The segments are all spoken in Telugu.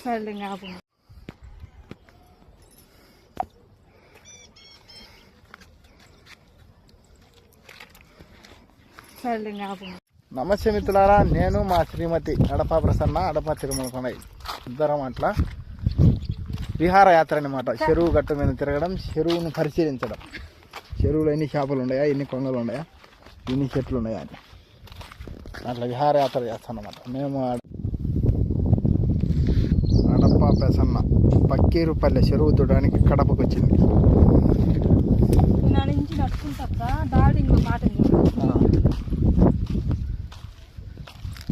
నమస్తే మిత్రులారా, నేను మా శ్రీమతి అడపా ప్రసన్న అడపా తిరుమల కొండ ఇద్దరం అట్లా విహారయాత్ర అనమాట. చెరువు గట్టు మీద తిరగడం, చెరువును పరిశీలించడం. చెరువులో ఎన్ని చేపలు ఉన్నాయా, ఎన్ని కొంగలు ఉన్నాయా, ఎన్ని చెట్లు ఉన్నాయా అని అట్లా విహారయాత్ర చేస్తాం అన్నమాట. మేము అడపా ప్రసన్న పక్కీరుపల్లె చెరువు చూడడానికి కడపకు వచ్చింది.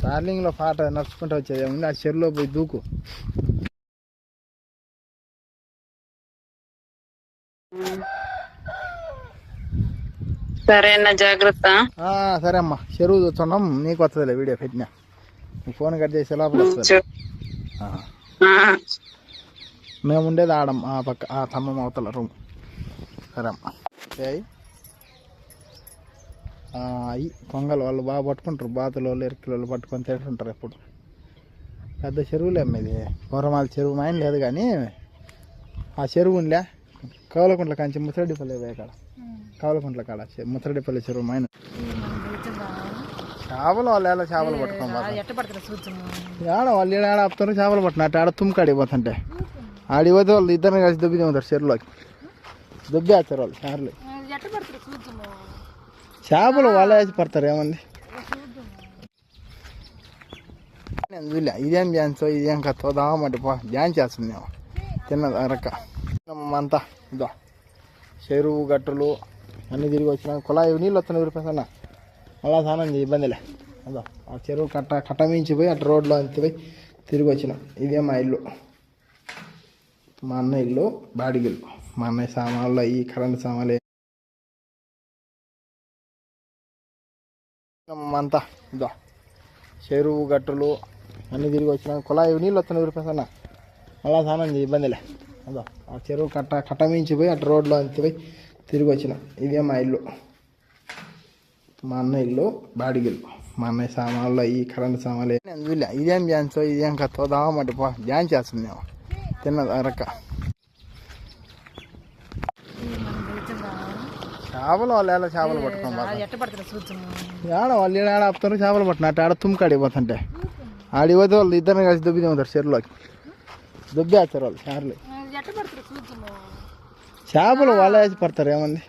డార్లింగ్లో పాట నడుచుకుంటూ వచ్చేది ఉంది. ఆ చెరువులో పోయి దూకు. సరేనా, జాగ్రత్త. సరే అమ్మా, చెరువు చూస్తున్నాం. నీకు వస్తుందిలే, వీడియో పెట్టినా. ఫోన్ కట్ చేసే లోపల వస్తుంది. మేము ఉండేది ఆడం ఆ పక్క, ఆ స్తంభం అవతల రూమ్. సరే అమ్మా. అవి కొంగలు వాళ్ళు బాగా పట్టుకుంటారు. బాతులు వాళ్ళు ఎరుకలు వాళ్ళు పట్టుకొని తింటుంటారు ఎప్పుడు. పెద్ద చెరువులే అమ్మేది. కోరమాల చెరువు మైన్ లేదు కానీ ఆ చెరువు ఉండే కవలకుంట్ల కాంచి ముసరడిపల్లి కాడ, కవలకుంట్ల కాడ ముసరడిపల్లి చెరువు మైన్. చేపలు వాళ్ళు ఎలా చేపలు పట్టుకోవాలి ఆడ వాళ్ళు ఏడ ఆపుతారు చేపలు పట్టినట్టు. ఆడ తుమ్కాడికి పోతుంటే ఆడిపోతే వాళ్ళు ఇద్దరిని కలిసి దుబ్బి తింటారు. చెరువులోకి దుబ్బేస్తారు వాళ్ళు చారులు. చేపలు వాళ్ళ వేసి పడతారు. ఏమంది చూలే, ఇదేం డ్యాన్స్, ఇదేం కథ దామంటే డ్యాన్స్ చేస్తుంది మేము తిన్న రక్క అంతా. ఇదో చెరువు గట్టులు అన్నీ తిరిగి వచ్చినా. కుళాయి నీళ్ళు వస్తున్నాయి ఊరిపోతున్నా. అలా స్నానం చేయి, ఇబ్బందిలే. అదో ఆ చెరువు కట్ట మించిపోయి అటు రోడ్లో అంతిపోయి తిరిగి వచ్చినాం. ఇదే మా ఇల్లు, మా అన్న ఇల్లు, బాడిగిల్లు. మా అన్నయ్య సామాన్లు, ఈ కరెంట్ సామాన్లు అంతా. ఇదో చెరువు గట్టులు అన్నీ తిరిగి వచ్చినా. కుళాయి నీళ్ళు వస్తున్నాయి ఊరిపోతున్నా. అలా స్నానం చేయి, ఇబ్బందిలే. అదో ఆ చెరువు కట్ట మించిపోయి అటు రోడ్లో అంతిపోయి తిరిగి వచ్చినాం. ఇదే మా ఇల్లు, మా అన్న ఇల్లు, బాడిగిల్లు. మా అన్నయ్య సామాన్లు, ఈ కరెంట్ సామాన్లు చూలే. ఇదేం డ్యాన్స్, ఇదేం కథ దామంటే డ్యాన్స్ చేస్తుంది మేము తిన్న రక్క. చేపలు వాళ్ళు ఎలా చేపలు పట్టుకోవాలి ఆడ వాళ్ళు ఏడ ఆపుతారు చేపలు పట్టినట్టు. ఆడ తుమ్కాడికి పోతుంటే ఆడిపోతే వాళ్ళు ఇద్దరిని కలిసి దుబ్బి తింటారు. చెరువులోకి దుబ్బేస్తారు వాళ్ళు చారులు. చేపలు వాళ్ళ వేసి పడతారు. ఏమంది